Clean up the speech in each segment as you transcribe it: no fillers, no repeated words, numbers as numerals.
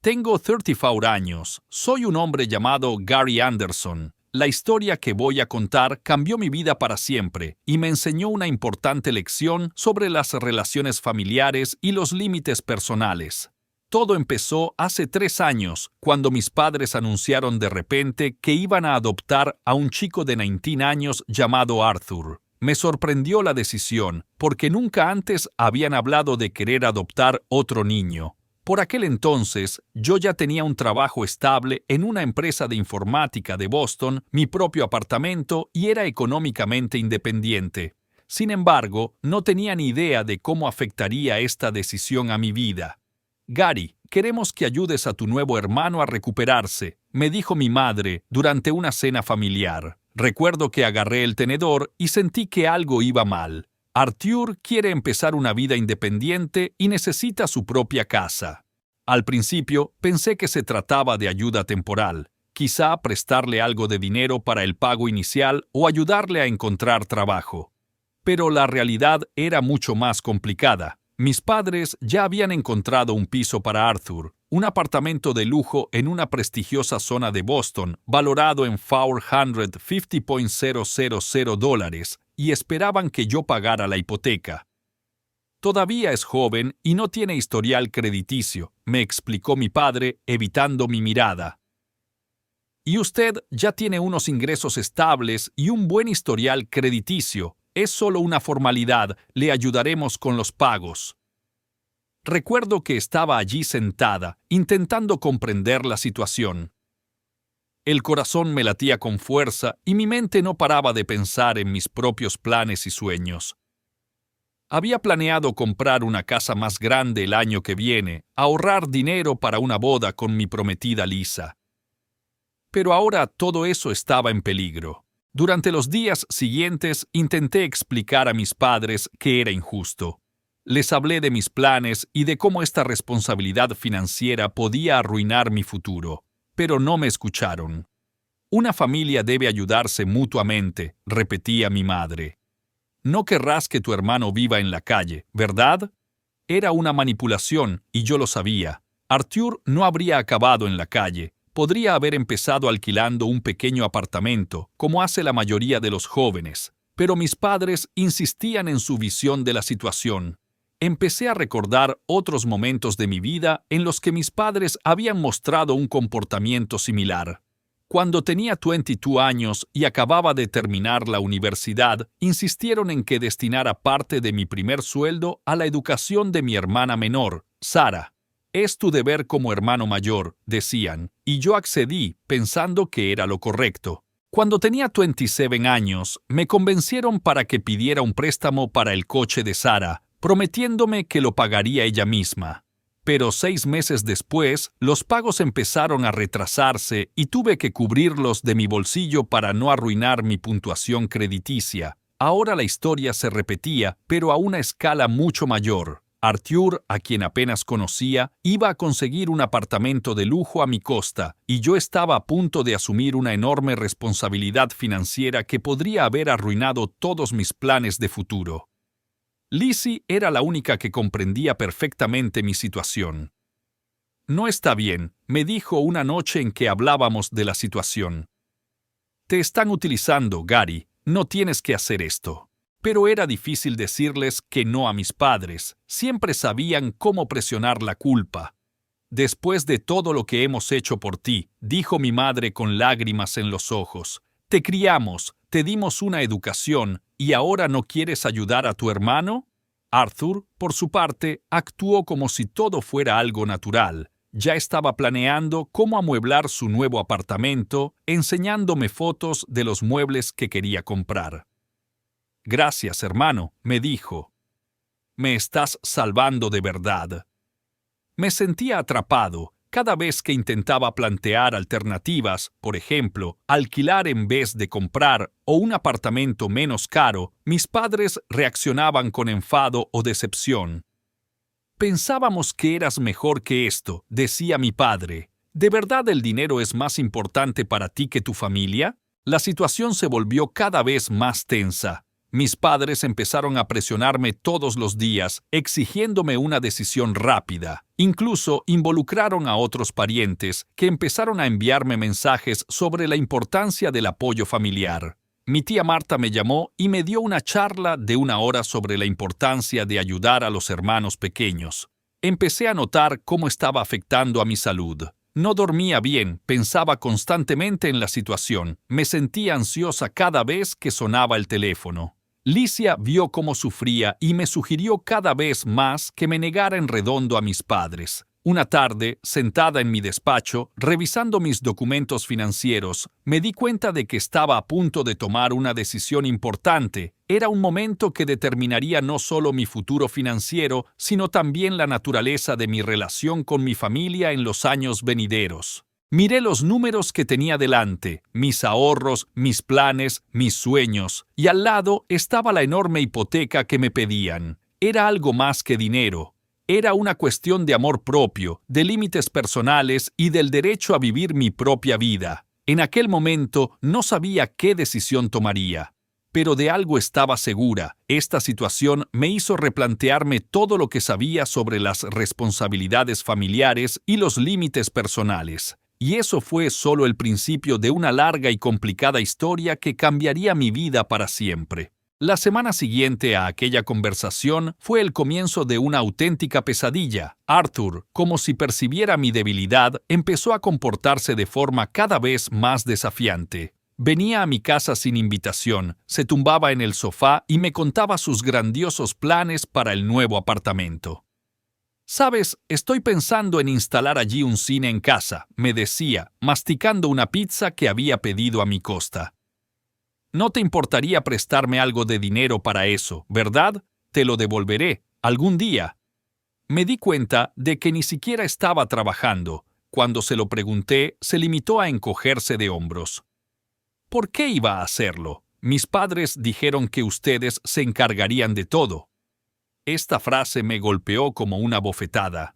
Tengo 34 años. Soy un hombre llamado Gary Anderson. La historia que voy a contar cambió mi vida para siempre y me enseñó una importante lección sobre las relaciones familiares y los límites personales. Todo empezó hace 3 años, cuando mis padres anunciaron de repente que iban a adoptar a un chico de 19 años llamado Arthur. Me sorprendió la decisión, porque nunca antes habían hablado de querer adoptar otro niño. Por aquel entonces, yo ya tenía un trabajo estable en una empresa de informática de Boston, mi propio apartamento y era económicamente independiente. Sin embargo, no tenía ni idea de cómo afectaría esta decisión a mi vida. Gary, queremos que ayudes a tu nuevo hermano a recuperarse, me dijo mi madre durante una cena familiar. Recuerdo que agarré el tenedor y sentí que algo iba mal. Arthur quiere empezar una vida independiente y necesita su propia casa. Al principio pensé que se trataba de ayuda temporal, quizá prestarle algo de dinero para el pago inicial o ayudarle a encontrar trabajo. Pero la realidad era mucho más complicada. Mis padres ya habían encontrado un piso para Arthur, un apartamento de lujo en una prestigiosa zona de Boston, valorado en $450,000, y esperaban que yo pagara la hipoteca. Todavía es joven y no tiene historial crediticio, me explicó mi padre, evitando mi mirada. Y usted ya tiene unos ingresos estables y un buen historial crediticio. Es solo una formalidad, le ayudaremos con los pagos. Recuerdo que estaba allí sentada, intentando comprender la situación. El corazón me latía con fuerza y mi mente no paraba de pensar en mis propios planes y sueños. Había planeado comprar una casa más grande el año que viene, ahorrar dinero para una boda con mi prometida Lisa. Pero ahora todo eso estaba en peligro. Durante los días siguientes intenté explicar a mis padres que era injusto. Les hablé de mis planes y de cómo esta responsabilidad financiera podía arruinar mi futuro, pero no me escucharon. Una familia debe ayudarse mutuamente, repetía mi madre. No querrás que tu hermano viva en la calle, ¿verdad? Era una manipulación y yo lo sabía. Arthur no habría acabado en la calle. Podría haber empezado alquilando un pequeño apartamento, como hace la mayoría de los jóvenes, pero mis padres insistían en su visión de la situación. Empecé a recordar otros momentos de mi vida en los que mis padres habían mostrado un comportamiento similar. Cuando tenía 22 años y acababa de terminar la universidad, insistieron en que destinara parte de mi primer sueldo a la educación de mi hermana menor, Sara. Es tu deber como hermano mayor, decían, y yo accedí pensando que era lo correcto. Cuando tenía 27 años, me convencieron para que pidiera un préstamo para el coche de Sara, prometiéndome que lo pagaría ella misma. Pero 6 meses después, los pagos empezaron a retrasarse y tuve que cubrirlos de mi bolsillo para no arruinar mi puntuación crediticia. Ahora la historia se repetía, pero a una escala mucho mayor. Arthur, a quien apenas conocía, iba a conseguir un apartamento de lujo a mi costa, y yo estaba a punto de asumir una enorme responsabilidad financiera que podría haber arruinado todos mis planes de futuro. Lizzie era la única que comprendía perfectamente mi situación. No está bien, me dijo una noche en que hablábamos de la situación. Te están utilizando, Gary, no tienes que hacer esto. Pero era difícil decirles que no a mis padres. Siempre sabían cómo presionar la culpa. Después de todo lo que hemos hecho por ti, dijo mi madre con lágrimas en los ojos, te criamos, te dimos una educación, ¿y ahora no quieres ayudar a tu hermano? Arthur, por su parte, actuó como si todo fuera algo natural. Ya estaba planeando cómo amueblar su nuevo apartamento, enseñándome fotos de los muebles que quería comprar. Gracias, hermano, me dijo. Me estás salvando de verdad. Me sentía atrapado. Cada vez que intentaba plantear alternativas, por ejemplo, alquilar en vez de comprar o un apartamento menos caro, mis padres reaccionaban con enfado o decepción. Pensábamos que eras mejor que esto, decía mi padre. ¿De verdad el dinero es más importante para ti que tu familia? La situación se volvió cada vez más tensa. Mis padres empezaron a presionarme todos los días, exigiéndome una decisión rápida. Incluso involucraron a otros parientes que empezaron a enviarme mensajes sobre la importancia del apoyo familiar. Mi tía Marta me llamó y me dio una charla de 1 hora sobre la importancia de ayudar a los hermanos pequeños. Empecé a notar cómo estaba afectando a mi salud. No dormía bien, pensaba constantemente en la situación, me sentía ansiosa cada vez que sonaba el teléfono. Licia vio cómo sufría y me sugirió cada vez más que me negara en redondo a mis padres. Una tarde, sentada en mi despacho, revisando mis documentos financieros, me di cuenta de que estaba a punto de tomar una decisión importante. Era un momento que determinaría no solo mi futuro financiero, sino también la naturaleza de mi relación con mi familia en los años venideros. Miré los números que tenía delante, mis ahorros, mis planes, mis sueños, y al lado estaba la enorme hipoteca que me pedían. Era algo más que dinero. Era una cuestión de amor propio, de límites personales y del derecho a vivir mi propia vida. En aquel momento no sabía qué decisión tomaría. Pero de algo estaba segura. Esta situación me hizo replantearme todo lo que sabía sobre las responsabilidades familiares y los límites personales. Y eso fue solo el principio de una larga y complicada historia que cambiaría mi vida para siempre. La semana siguiente a aquella conversación fue el comienzo de una auténtica pesadilla. Arthur, como si percibiera mi debilidad, empezó a comportarse de forma cada vez más desafiante. Venía a mi casa sin invitación, se tumbaba en el sofá y me contaba sus grandiosos planes para el nuevo apartamento. «Sabes, estoy pensando en instalar allí un cine en casa», me decía, masticando una pizza que había pedido a mi costa. «No te importaría prestarme algo de dinero para eso, ¿verdad? Te lo devolveré, algún día». Me di cuenta de que ni siquiera estaba trabajando. Cuando se lo pregunté, se limitó a encogerse de hombros. ¿Por qué iba a hacerlo? Mis padres dijeron que ustedes se encargarían de todo. Esta frase me golpeó como una bofetada.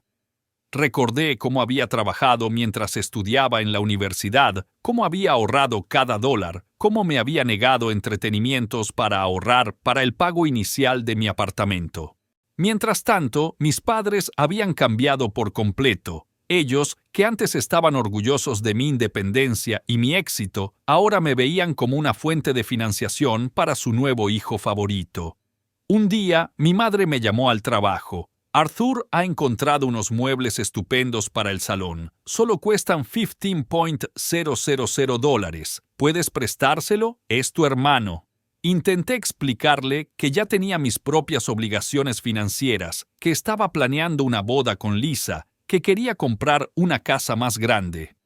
Recordé cómo había trabajado mientras estudiaba en la universidad, cómo había ahorrado cada dólar, cómo me había negado entretenimientos para ahorrar para el pago inicial de mi apartamento. Mientras tanto, mis padres habían cambiado por completo. Ellos, que antes estaban orgullosos de mi independencia y mi éxito, ahora me veían como una fuente de financiación para su nuevo hijo favorito. Un día, mi madre me llamó al trabajo. Arthur ha encontrado unos muebles estupendos para el salón. Solo cuestan $15,000. ¿Puedes prestárselo? Es tu hermano. Intenté explicarle que ya tenía mis propias obligaciones financieras, que estaba planeando una boda con Lisa, que quería comprar una casa más grande.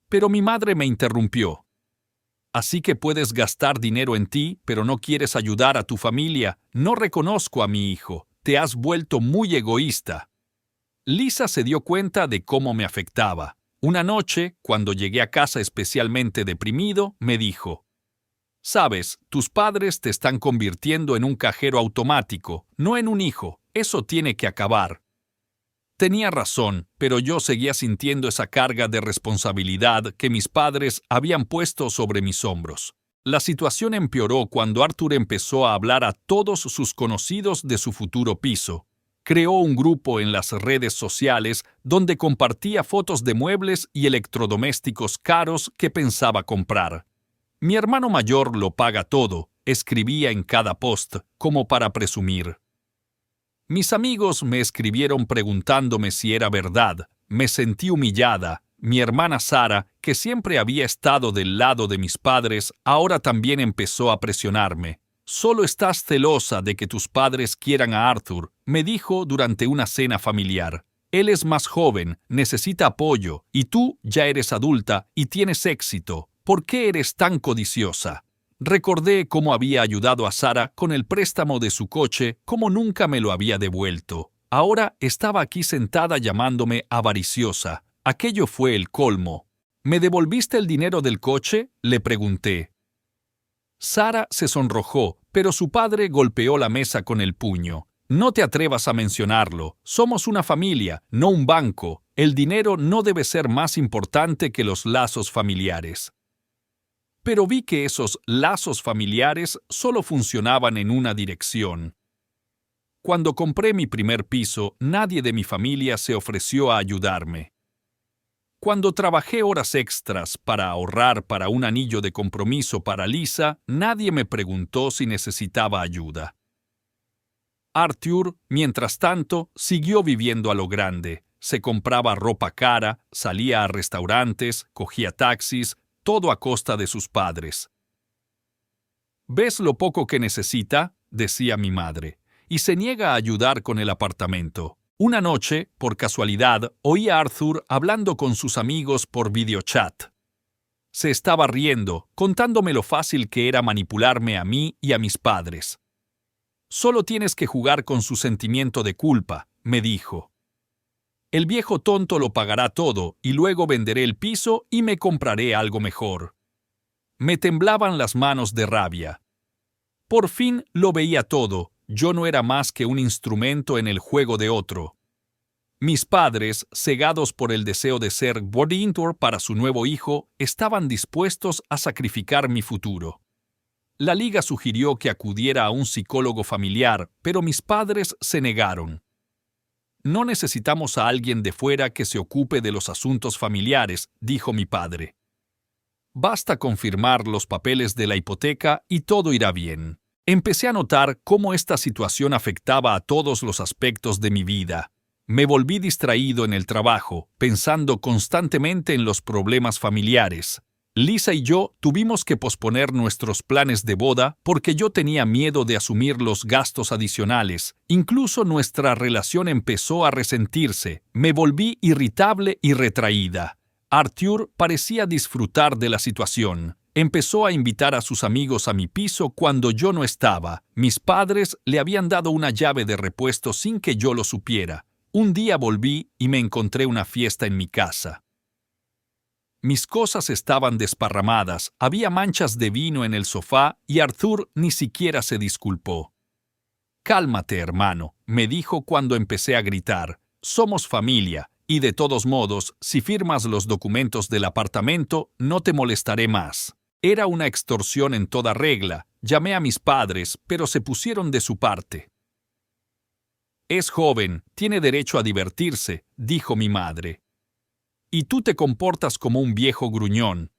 Pero mi madre me interrumpió. Así que puedes gastar dinero en ti, pero no quieres ayudar a tu familia. No reconozco a mi hijo. Te has vuelto muy egoísta. Lisa se dio cuenta de cómo me afectaba. Una noche, cuando llegué a casa especialmente deprimido, me dijo: «Sabes, tus padres te están convirtiendo en un cajero automático, no en un hijo. Eso tiene que acabar». Tenía razón, pero yo seguía sintiendo esa carga de responsabilidad que mis padres habían puesto sobre mis hombros. La situación empeoró cuando Arthur empezó a hablar a todos sus conocidos de su futuro piso. Creó un grupo en las redes sociales donde compartía fotos de muebles y electrodomésticos caros que pensaba comprar. «Mi hermano mayor lo paga todo», escribía en cada post, como para presumir. Mis amigos me escribieron preguntándome si era verdad. Me sentí humillada. Mi hermana Sara, que siempre había estado del lado de mis padres, ahora también empezó a presionarme. «Solo estás celosa de que tus padres quieran a Arthur», me dijo durante una cena familiar. «Él es más joven, necesita apoyo, y tú ya eres adulta y tienes éxito. ¿Por qué eres tan codiciosa?» Recordé cómo había ayudado a Sara con el préstamo de su coche, como nunca me lo había devuelto. Ahora estaba aquí sentada llamándome avariciosa. Aquello fue el colmo. «¿Me devolviste el dinero del coche?», le pregunté. Sara se sonrojó, pero su padre golpeó la mesa con el puño. «No te atrevas a mencionarlo. Somos una familia, no un banco. El dinero no debe ser más importante que los lazos familiares». Pero vi que esos lazos familiares solo funcionaban en una dirección. Cuando compré mi primer piso, nadie de mi familia se ofreció a ayudarme. Cuando trabajé horas extras para ahorrar para un anillo de compromiso para Lisa, nadie me preguntó si necesitaba ayuda. Arthur, mientras tanto, siguió viviendo a lo grande. Se compraba ropa cara, salía a restaurantes, cogía taxis, todo a costa de sus padres. «¿Ves lo poco que necesita?», decía mi madre, y se niega a ayudar con el apartamento. Una noche, por casualidad, oí a Arthur hablando con sus amigos por videochat. Se estaba riendo, contándome lo fácil que era manipularme a mí y a mis padres. «Solo tienes que jugar con su sentimiento de culpa», me dijo. «El viejo tonto lo pagará todo y luego venderé el piso y me compraré algo mejor». Me temblaban las manos de rabia. Por fin lo veía todo. Yo no era más que un instrumento en el juego de otro. Mis padres, cegados por el deseo de ser guarantor para su nuevo hijo, estaban dispuestos a sacrificar mi futuro. La liga sugirió que acudiera a un psicólogo familiar, pero mis padres se negaron. «No necesitamos a alguien de fuera que se ocupe de los asuntos familiares», dijo mi padre. «Basta con firmar los papeles de la hipoteca y todo irá bien». Empecé a notar cómo esta situación afectaba a todos los aspectos de mi vida. Me volví distraído en el trabajo, pensando constantemente en los problemas familiares. Lisa y yo tuvimos que posponer nuestros planes de boda porque yo tenía miedo de asumir los gastos adicionales. Incluso nuestra relación empezó a resentirse. Me volví irritable y retraída. Arthur parecía disfrutar de la situación. Empezó a invitar a sus amigos a mi piso cuando yo no estaba. Mis padres le habían dado una llave de repuesto sin que yo lo supiera. Un día volví y me encontré una fiesta en mi casa. Mis cosas estaban desparramadas, había manchas de vino en el sofá y Arthur ni siquiera se disculpó. «Cálmate, hermano», me dijo cuando empecé a gritar. «Somos familia, y de todos modos, si firmas los documentos del apartamento, no te molestaré más». Era una extorsión en toda regla. Llamé a mis padres, pero se pusieron de su parte. «Es joven, tiene derecho a divertirse», dijo mi madre. «Y tú te comportas como un viejo gruñón».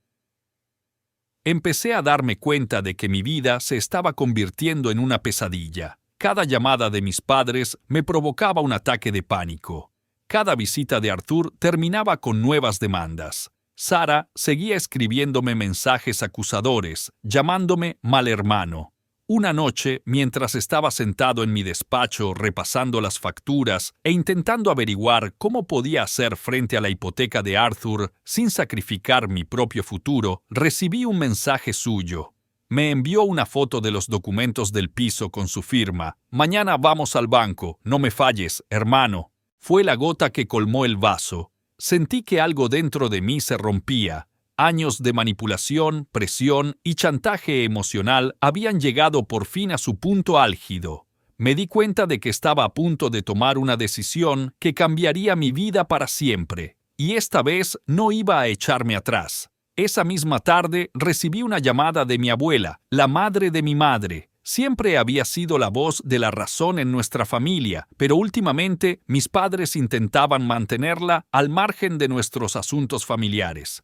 Empecé a darme cuenta de que mi vida se estaba convirtiendo en una pesadilla. Cada llamada de mis padres me provocaba un ataque de pánico. Cada visita de Arthur terminaba con nuevas demandas. Sara seguía escribiéndome mensajes acusadores, llamándome mal hermano. Una noche, mientras estaba sentado en mi despacho repasando las facturas e intentando averiguar cómo podía hacer frente a la hipoteca de Arthur sin sacrificar mi propio futuro, recibí un mensaje suyo. Me envió una foto de los documentos del piso con su firma. «Mañana vamos al banco, no me falles, hermano». Fue la gota que colmó el vaso. Sentí que algo dentro de mí se rompía. Años de manipulación, presión y chantaje emocional habían llegado por fin a su punto álgido. Me di cuenta de que estaba a punto de tomar una decisión que cambiaría mi vida para siempre. Y esta vez no iba a echarme atrás. Esa misma tarde recibí una llamada de mi abuela, la madre de mi madre. Siempre había sido la voz de la razón en nuestra familia, pero últimamente mis padres intentaban mantenerla al margen de nuestros asuntos familiares.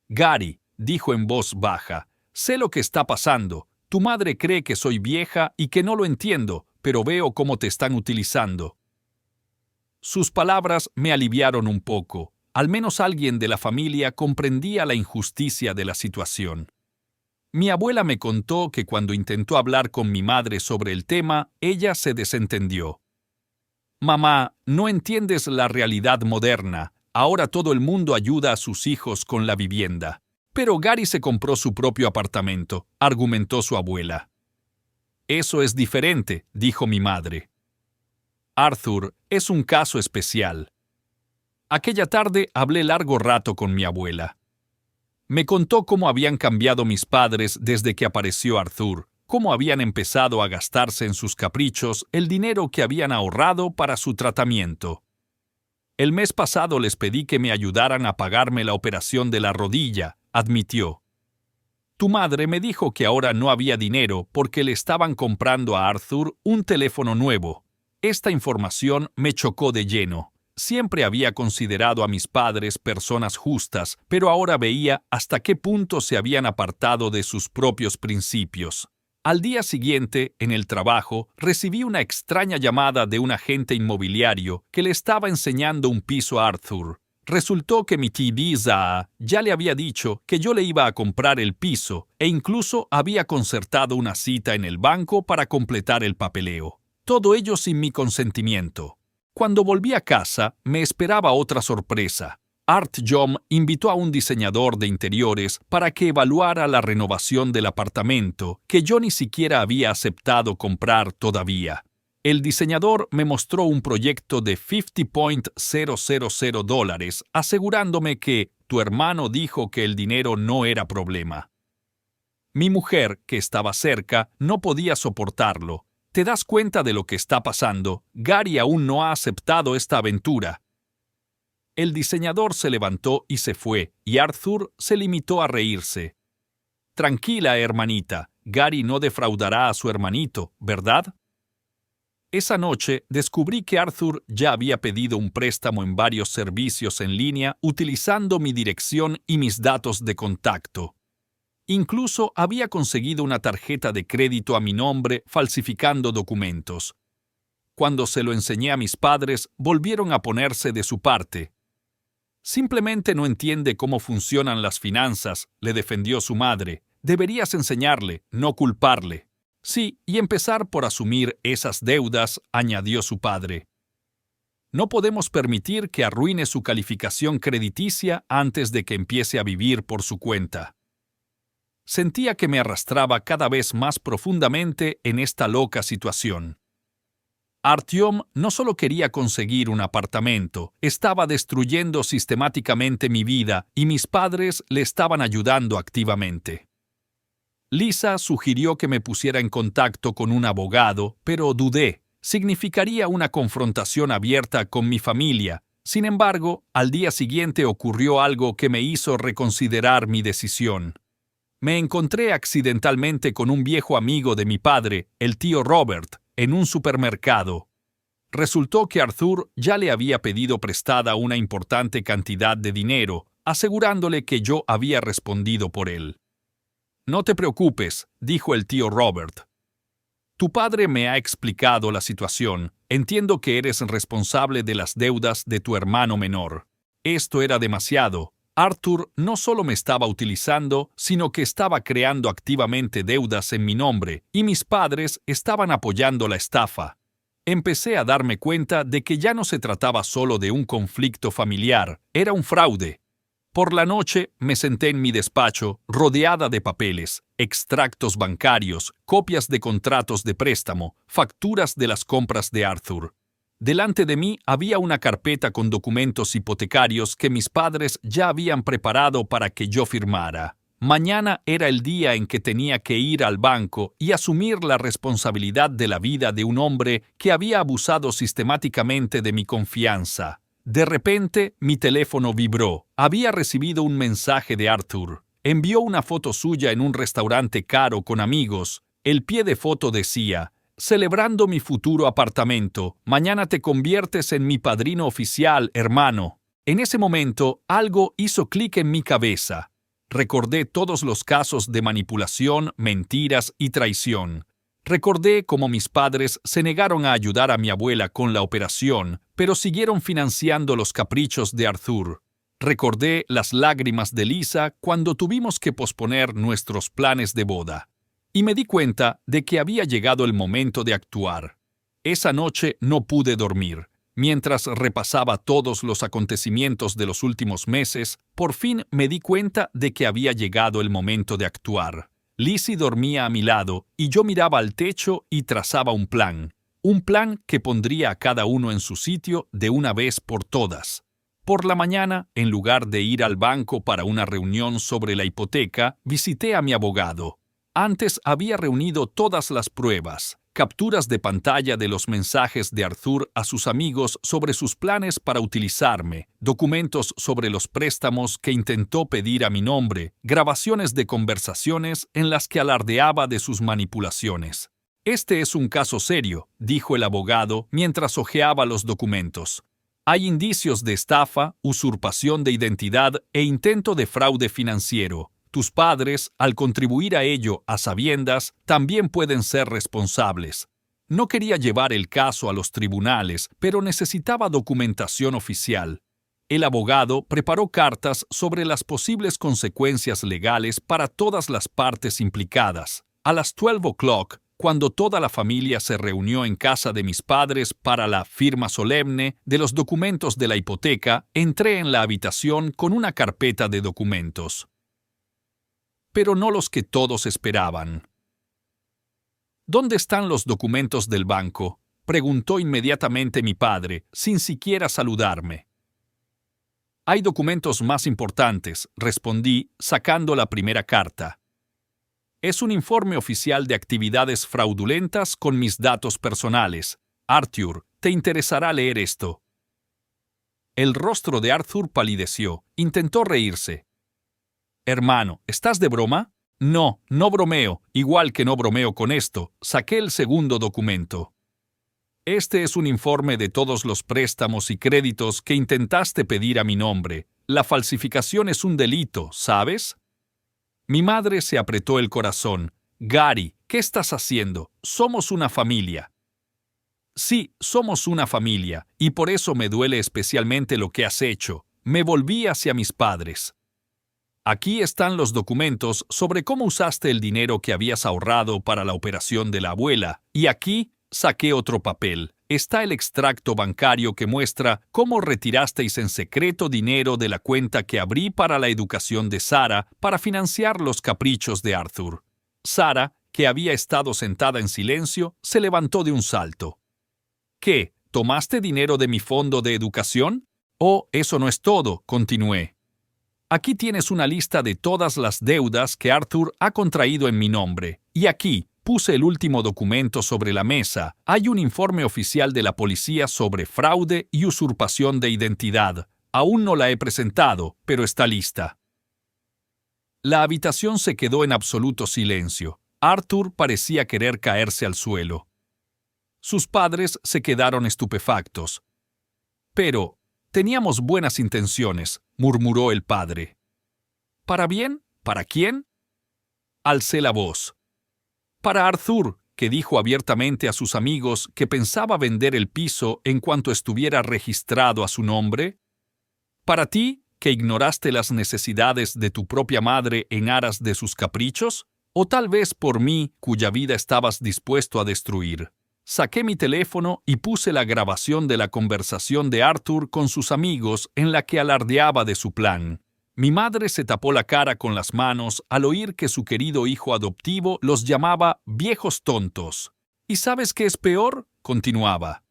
«Gary», dijo en voz baja, «sé lo que está pasando. Tu madre cree que soy vieja y que no lo entiendo, pero veo cómo te están utilizando». Sus palabras me aliviaron un poco. Al menos alguien de la familia comprendía la injusticia de la situación. Mi abuela me contó que cuando intentó hablar con mi madre sobre el tema, ella se desentendió. «Mamá, no entiendes la realidad moderna. Ahora todo el mundo ayuda a sus hijos con la vivienda». «Pero Gary se compró su propio apartamento», argumentó su abuela. «Eso es diferente», dijo mi madre. «Arthur es un caso especial». Aquella tarde hablé largo rato con mi abuela. Me contó cómo habían cambiado mis padres desde que apareció Arthur, cómo habían empezado a gastarse en sus caprichos el dinero que habían ahorrado para su tratamiento. «El mes pasado les pedí que me ayudaran a pagarme la operación de la rodilla», admitió. Tu madre me dijo que ahora no había dinero porque le estaban comprando a Arthur un teléfono nuevo. Esta información me chocó de lleno. Siempre había considerado a mis padres personas justas, pero ahora veía hasta qué punto se habían apartado de sus propios principios. Al día siguiente, en el trabajo, recibí una extraña llamada de un agente inmobiliario que le estaba enseñando un piso a Arthur. Resultó que mi tía Zaha ya le había dicho que yo le iba a comprar el piso e incluso había concertado una cita en el banco para completar el papeleo. Todo ello sin mi consentimiento. Cuando volví a casa, me esperaba otra sorpresa. Art Jom invitó a un diseñador de interiores para que evaluara la renovación del apartamento, que yo ni siquiera había aceptado comprar todavía. El diseñador me mostró un proyecto de $50,000, asegurándome que tu hermano dijo que el dinero no era problema. Mi mujer, que estaba cerca, no podía soportarlo. ¿Te das cuenta de lo que está pasando? Gary aún no ha aceptado esta aventura. El diseñador se levantó y se fue, y Arthur se limitó a reírse. Tranquila, hermanita, Gary no defraudará a su hermanito, ¿verdad? Esa noche descubrí que Arthur ya había pedido un préstamo en varios servicios en línea utilizando mi dirección y mis datos de contacto. Incluso había conseguido una tarjeta de crédito a mi nombre falsificando documentos. Cuando se lo enseñé a mis padres, volvieron a ponerse de su parte. Simplemente no entiende cómo funcionan las finanzas, le defendió su madre. Deberías enseñarle, no culparle. Sí, y empezar por asumir esas deudas, añadió su padre. No podemos permitir que arruine su calificación crediticia antes de que empiece a vivir por su cuenta. Sentía que me arrastraba cada vez más profundamente en esta loca situación. Artyom no solo quería conseguir un apartamento, estaba destruyendo sistemáticamente mi vida y mis padres le estaban ayudando activamente. Lisa sugirió que me pusiera en contacto con un abogado, pero dudé. Significaría una confrontación abierta con mi familia. Sin embargo, al día siguiente ocurrió algo que me hizo reconsiderar mi decisión. Me encontré accidentalmente con un viejo amigo de mi padre, el tío Robert, en un supermercado. Resultó que Arthur ya le había pedido prestada una importante cantidad de dinero, asegurándole que yo había respondido por él. No te preocupes, dijo el tío Robert. Tu padre me ha explicado la situación. Entiendo que eres responsable de las deudas de tu hermano menor. Esto era demasiado. Arthur no solo me estaba utilizando, sino que estaba creando activamente deudas en mi nombre, y mis padres estaban apoyando la estafa. Empecé a darme cuenta de que ya no se trataba solo de un conflicto familiar, era un fraude. Por la noche me senté en mi despacho, rodeada de papeles, extractos bancarios, copias de contratos de préstamo, facturas de las compras de Arthur. Delante de mí había una carpeta con documentos hipotecarios que mis padres ya habían preparado para que yo firmara. Mañana era el día en que tenía que ir al banco y asumir la responsabilidad de la vida de un hombre que había abusado sistemáticamente de mi confianza. De repente, mi teléfono vibró. Había recibido un mensaje de Arthur. Envió una foto suya en un restaurante caro con amigos. El pie de foto decía: «Celebrando mi futuro apartamento. Mañana te conviertes en mi padrino oficial, hermano». En ese momento, algo hizo clic en mi cabeza. Recordé todos los casos de manipulación, mentiras y traición. Recordé cómo mis padres se negaron a ayudar a mi abuela con la operación, pero siguieron financiando los caprichos de Arthur. Recordé las lágrimas de Lisa cuando tuvimos que posponer nuestros planes de boda. Y me di cuenta de que había llegado el momento de actuar. Esa noche no pude dormir. Mientras repasaba todos los acontecimientos de los últimos meses, por fin me di cuenta de que había llegado el momento de actuar. Lizzie dormía a mi lado y yo miraba al techo y trazaba un plan que pondría a cada uno en su sitio de una vez por todas. Por la mañana, en lugar de ir al banco para una reunión sobre la hipoteca, visité a mi abogado. Antes había reunido todas las pruebas. capturas de pantalla de los mensajes de Arthur a sus amigos sobre sus planes para utilizarme, documentos sobre los préstamos que intentó pedir a mi nombre, grabaciones de conversaciones en las que alardeaba de sus manipulaciones. Este es un caso serio, dijo el abogado mientras hojeaba los documentos. Hay indicios de estafa, usurpación de identidad e intento de fraude financiero. Tus padres, al contribuir a ello a sabiendas, también pueden ser responsables. No quería llevar el caso a los tribunales, pero necesitaba documentación oficial. El abogado preparó cartas sobre las posibles consecuencias legales para todas las partes implicadas. A las 12 o'clock, cuando toda la familia se reunió en casa de mis padres para la firma solemne de los documentos de la hipoteca, entré en la habitación con una carpeta de documentos. Pero no los que todos esperaban. ¿Dónde están los documentos del banco?, preguntó inmediatamente mi padre, sin siquiera saludarme. Hay documentos más importantes, respondí, sacando la primera carta. Es un informe oficial de actividades fraudulentas con mis datos personales. Arthur, ¿te interesará leer esto? El rostro de Arthur palideció. Intentó reírse. Hermano, ¿estás de broma? No, no bromeo, igual que no bromeo con esto. Saqué el segundo documento. Este es un informe de todos los préstamos y créditos que intentaste pedir a mi nombre. La falsificación es un delito, ¿sabes? Mi madre se apretó el corazón. Gary, ¿qué estás haciendo? Somos una familia. Sí, somos una familia, y por eso me duele especialmente lo que has hecho. Me volví hacia mis padres. Aquí están los documentos sobre cómo usaste el dinero que habías ahorrado para la operación de la abuela, y aquí saqué otro papel. Está el extracto bancario que muestra cómo retirasteis en secreto dinero de la cuenta que abrí para la educación de Sara para financiar los caprichos de Arthur. Sara, que había estado sentada en silencio, se levantó de un salto. ¿Qué? ¿Tomaste dinero de mi fondo de educación? Oh, eso no es todo, continué. Aquí tienes una lista de todas las deudas que Arthur ha contraído en mi nombre. Y aquí, puse el último documento sobre la mesa. Hay un informe oficial de la policía sobre fraude y usurpación de identidad. Aún no la he presentado, pero está lista. La habitación se quedó en absoluto silencio. Arthur parecía querer caerse al suelo. Sus padres se quedaron estupefactos. Pero teníamos buenas intenciones, murmuró el padre. ¿Para bien? ¿Para quién? Alcé la voz. Para Arthur, que dijo abiertamente a sus amigos que pensaba vender el piso en cuanto estuviera registrado a su nombre. Para ti, que ignoraste las necesidades de tu propia madre en aras de sus caprichos, o tal vez por mí, cuya vida estabas dispuesto a destruir. Saqué mi teléfono y puse la grabación de la conversación de Arthur con sus amigos en la que alardeaba de su plan. Mi madre se tapó la cara con las manos al oír que su querido hijo adoptivo los llamaba viejos tontos. ¿Y sabes qué es peor?, continuaba.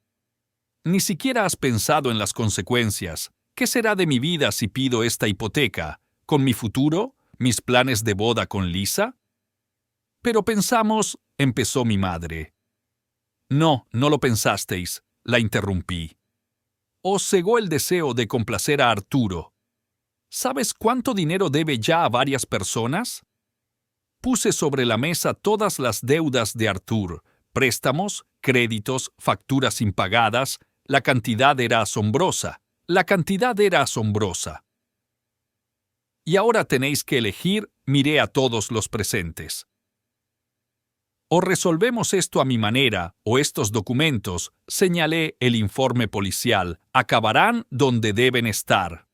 Ni siquiera has pensado en las consecuencias. ¿Qué será de mi vida si pido esta hipoteca? ¿Con mi futuro? ¿Mis planes de boda con Lisa? Pero pensamos, empezó mi madre. No, no lo pensasteis, la interrumpí. Os cegó el deseo de complacer a Arturo. ¿Sabes cuánto dinero debe ya a varias personas? Puse sobre la mesa todas las deudas de Artur, préstamos, créditos, facturas impagadas. La cantidad era asombrosa. Y ahora tenéis que elegir, miré a todos los presentes. O resolvemos esto a mi manera, o estos documentos, señalé el informe policial, acabarán donde deben estar.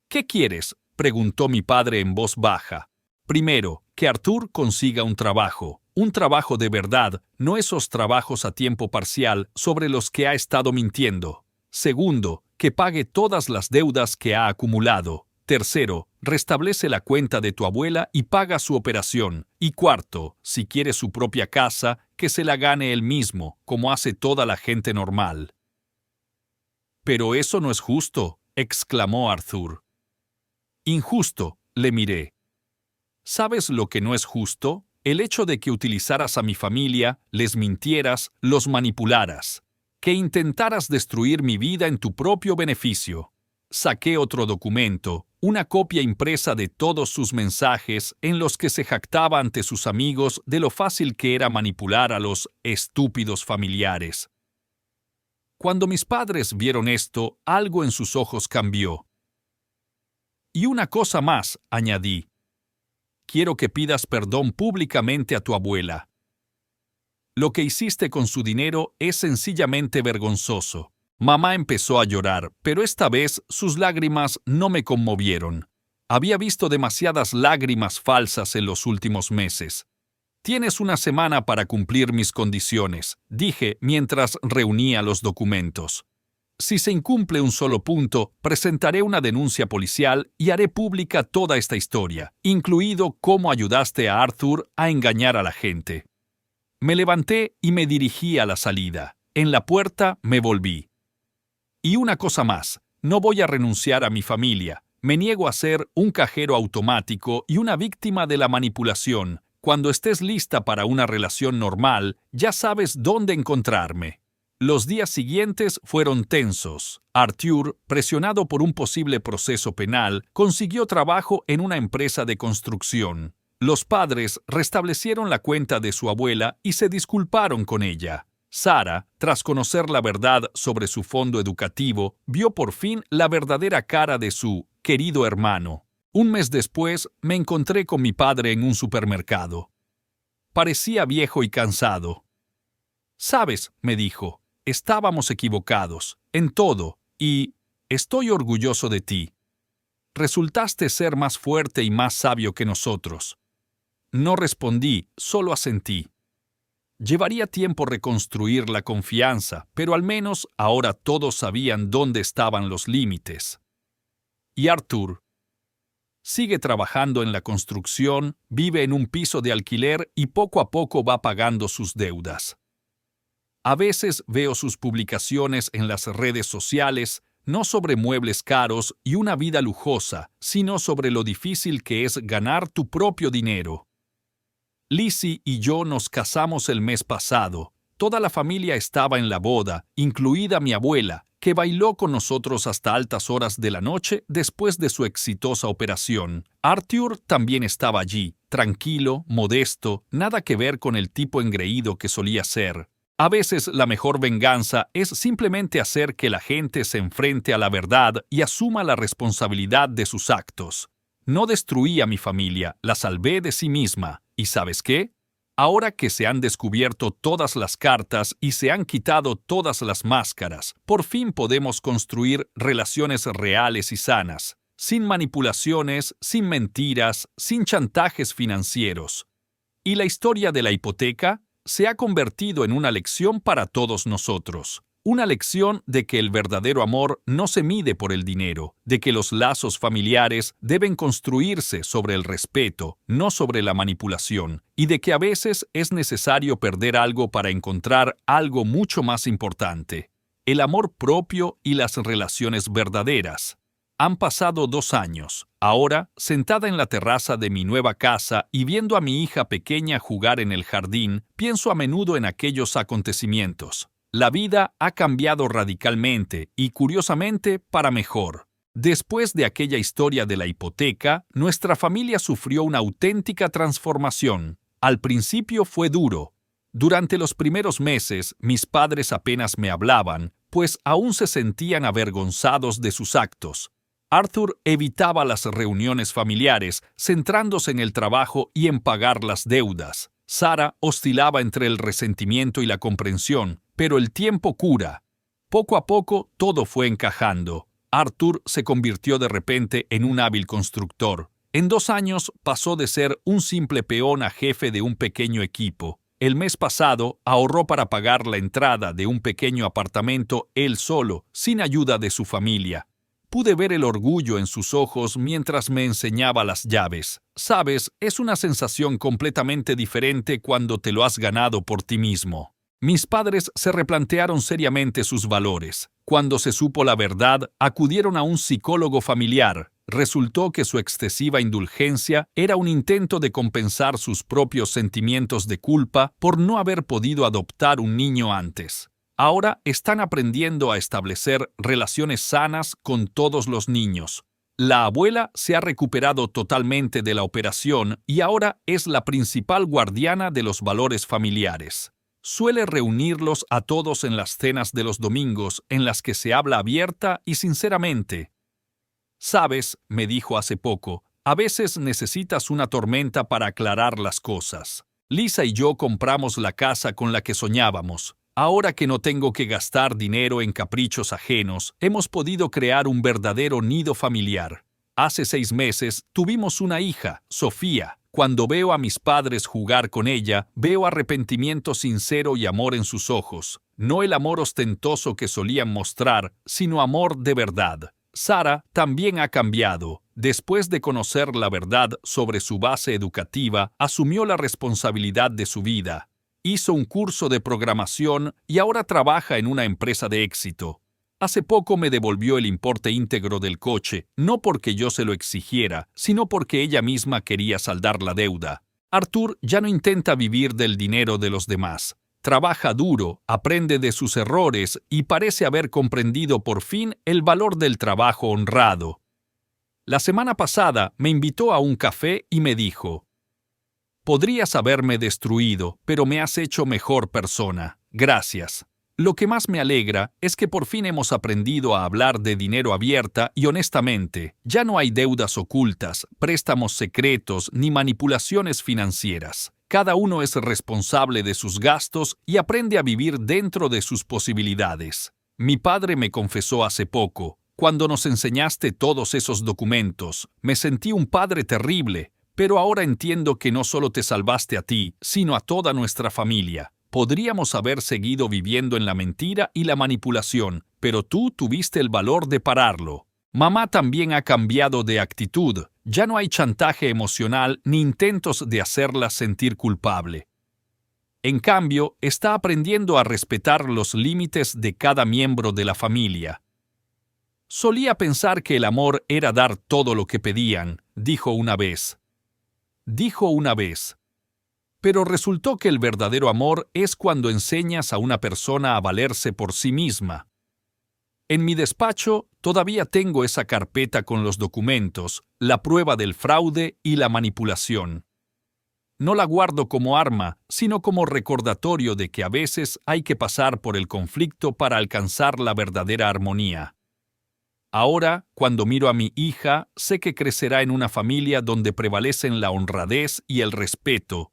¿Qué quieres?, preguntó mi padre en voz baja. Primero, que Artur consiga un trabajo de verdad, no esos trabajos a tiempo parcial sobre los que ha estado mintiendo. Segundo, que pague todas las deudas que ha acumulado. Tercero, restablece la cuenta de tu abuela y paga su operación. Y cuarto, si quiere su propia casa, que se la gane él mismo, como hace toda la gente normal. Pero eso no es justo, exclamó Arthur. Injusto, le miré. ¿Sabes lo que no es justo? El hecho de que utilizaras a mi familia, les mintieras, los manipularas. Que intentaras destruir mi vida en tu propio beneficio. Saqué otro documento, una copia impresa de todos sus mensajes en los que se jactaba ante sus amigos de lo fácil que era manipular a los estúpidos familiares. Cuando mis padres vieron esto, algo en sus ojos cambió. Y una cosa más, añadí. Quiero que pidas perdón públicamente a tu abuela. Lo que hiciste con su dinero es sencillamente vergonzoso. Mamá empezó a llorar, pero esta vez sus lágrimas no me conmovieron. Había visto demasiadas lágrimas falsas en los últimos meses. Tienes una semana para cumplir mis condiciones, dije mientras reunía los documentos. Si se incumple un solo punto, presentaré una denuncia policial y haré pública toda esta historia, incluido cómo ayudaste a Arthur a engañar a la gente. Me levanté y me dirigí a la salida. En la puerta me volví. Y una cosa más, no voy a renunciar a mi familia. Me niego a ser un cajero automático y una víctima de la manipulación. Cuando estés lista para una relación normal, ya sabes dónde encontrarme. Los días siguientes fueron tensos. Arthur, presionado por un posible proceso penal, consiguió trabajo en una empresa de construcción. Los padres restablecieron la cuenta de su abuela y se disculparon con ella. Sara, tras conocer la verdad sobre su fondo educativo, vio por fin la verdadera cara de su querido hermano. Un mes después, me encontré con mi padre en un supermercado. Parecía viejo y cansado. «Sabes», me dijo, «estábamos equivocados, en todo, y estoy orgulloso de ti. Resultaste ser más fuerte y más sabio que nosotros». No respondí, solo asentí. Llevaría tiempo reconstruir la confianza, pero al menos ahora todos sabían dónde estaban los límites. Y Arthur sigue trabajando en la construcción, vive en un piso de alquiler y poco a poco va pagando sus deudas. A veces veo sus publicaciones en las redes sociales, no sobre muebles caros y una vida lujosa, sino sobre lo difícil que es ganar tu propio dinero. Lizzie y yo nos casamos el mes pasado. Toda la familia estaba en la boda, incluida mi abuela, que bailó con nosotros hasta altas horas de la noche después de su exitosa operación. Arthur también estaba allí, tranquilo, modesto, nada que ver con el tipo engreído que solía ser. A veces la mejor venganza es simplemente hacer que la gente se enfrente a la verdad y asuma la responsabilidad de sus actos. No destruí a mi familia, la salvé de sí misma. ¿Y sabes qué? Ahora que se han descubierto todas las cartas y se han quitado todas las máscaras, por fin podemos construir relaciones reales y sanas, sin manipulaciones, sin mentiras, sin chantajes financieros. Y la historia de la hipoteca se ha convertido en una lección para todos nosotros. Una lección de que el verdadero amor no se mide por el dinero, de que los lazos familiares deben construirse sobre el respeto, no sobre la manipulación, y de que a veces es necesario perder algo para encontrar algo mucho más importante: el amor propio y las relaciones verdaderas. Han pasado 2 años. Ahora, sentada en la terraza de mi nueva casa y viendo a mi hija pequeña jugar en el jardín, pienso a menudo en aquellos acontecimientos. La vida ha cambiado radicalmente y, curiosamente, para mejor. Después de aquella historia de la hipoteca, nuestra familia sufrió una auténtica transformación. Al principio fue duro. Durante los primeros meses, mis padres apenas me hablaban, pues aún se sentían avergonzados de sus actos. Arthur evitaba las reuniones familiares, centrándose en el trabajo y en pagar las deudas. Sara oscilaba entre el resentimiento y la comprensión, pero el tiempo cura. Poco a poco todo fue encajando. Arthur se convirtió de repente en un hábil constructor. En 2 años pasó de ser un simple peón a jefe de un pequeño equipo. El mes pasado ahorró para pagar la entrada de un pequeño apartamento él solo, sin ayuda de su familia. Pude ver el orgullo en sus ojos mientras me enseñaba las llaves. Sabes, es una sensación completamente diferente cuando te lo has ganado por ti mismo. Mis padres se replantearon seriamente sus valores. Cuando se supo la verdad, acudieron a un psicólogo familiar. Resultó que su excesiva indulgencia era un intento de compensar sus propios sentimientos de culpa por no haber podido adoptar un niño antes. Ahora están aprendiendo a establecer relaciones sanas con todos los niños. La abuela se ha recuperado totalmente de la operación y ahora es la principal guardiana de los valores familiares. Suele reunirlos a todos en las cenas de los domingos en las que se habla abierta y sinceramente. «Sabes», me dijo hace poco, «a veces necesitas una tormenta para aclarar las cosas. Lisa y yo compramos la casa con la que soñábamos. Ahora que no tengo que gastar dinero en caprichos ajenos, hemos podido crear un verdadero nido familiar. Hace 6 meses tuvimos una hija, Sofía. Cuando veo a mis padres jugar con ella, veo arrepentimiento sincero y amor en sus ojos. No el amor ostentoso que solían mostrar, sino amor de verdad. Sara también ha cambiado. Después de conocer la verdad sobre su base educativa, asumió la responsabilidad de su vida. Hizo un curso de programación y ahora trabaja en una empresa de éxito. Hace poco me devolvió el importe íntegro del coche, no porque yo se lo exigiera, sino porque ella misma quería saldar la deuda. Arthur ya no intenta vivir del dinero de los demás. Trabaja duro, aprende de sus errores y parece haber comprendido por fin el valor del trabajo honrado. La semana pasada me invitó a un café y me dijo: «Podrías haberme destruido, pero me has hecho mejor persona. Gracias». Lo que más me alegra es que por fin hemos aprendido a hablar de dinero abierta y honestamente. Ya no hay deudas ocultas, préstamos secretos ni manipulaciones financieras. Cada uno es responsable de sus gastos y aprende a vivir dentro de sus posibilidades. Mi padre me confesó hace poco: «Cuando nos enseñaste todos esos documentos, me sentí un padre terrible, pero ahora entiendo que no solo te salvaste a ti, sino a toda nuestra familia. Podríamos haber seguido viviendo en la mentira y la manipulación, pero tú tuviste el valor de pararlo». Mamá también ha cambiado de actitud. Ya no hay chantaje emocional ni intentos de hacerla sentir culpable. En cambio, está aprendiendo a respetar los límites de cada miembro de la familia. «Solía pensar que el amor era dar todo lo que pedían», dijo una vez. Pero resultó que el verdadero amor es cuando enseñas a una persona a valerse por sí misma. En mi despacho todavía tengo esa carpeta con los documentos, la prueba del fraude y la manipulación. No la guardo como arma, sino como recordatorio de que a veces hay que pasar por el conflicto para alcanzar la verdadera armonía. Ahora, cuando miro a mi hija, sé que crecerá en una familia donde prevalecen la honradez y el respeto,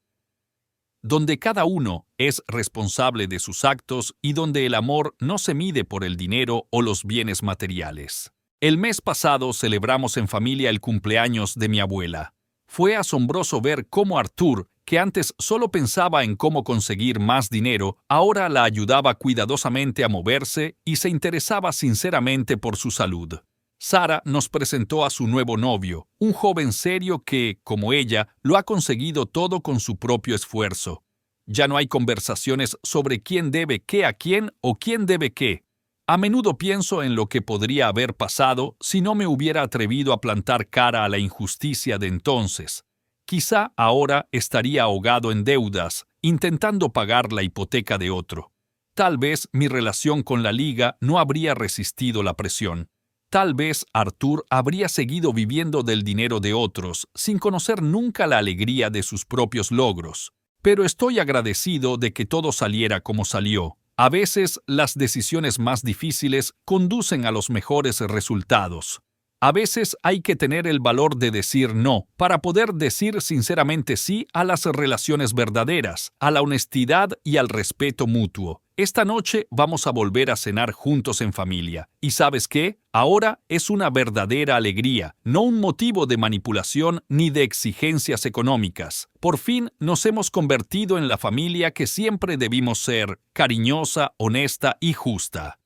donde cada uno es responsable de sus actos y donde el amor no se mide por el dinero o los bienes materiales. El mes pasado celebramos en familia el cumpleaños de mi abuela. Fue asombroso ver cómo Arthur, que antes solo pensaba en cómo conseguir más dinero, ahora la ayudaba cuidadosamente a moverse y se interesaba sinceramente por su salud. Sara nos presentó a su nuevo novio, un joven serio que, como ella, lo ha conseguido todo con su propio esfuerzo. Ya no hay conversaciones sobre quién debe qué a quién o quién debe qué. A menudo pienso en lo que podría haber pasado si no me hubiera atrevido a plantar cara a la injusticia de entonces. Quizá ahora estaría ahogado en deudas, intentando pagar la hipoteca de otro. Tal vez mi relación con la liga no habría resistido la presión. Tal vez Arthur habría seguido viviendo del dinero de otros, sin conocer nunca la alegría de sus propios logros. Pero estoy agradecido de que todo saliera como salió. A veces, las decisiones más difíciles conducen a los mejores resultados. A veces hay que tener el valor de decir no, para poder decir sinceramente sí a las relaciones verdaderas, a la honestidad y al respeto mutuo. Esta noche vamos a volver a cenar juntos en familia. ¿Y sabes qué? Ahora es una verdadera alegría, no un motivo de manipulación ni de exigencias económicas. Por fin nos hemos convertido en la familia que siempre debimos ser: cariñosa, honesta y justa.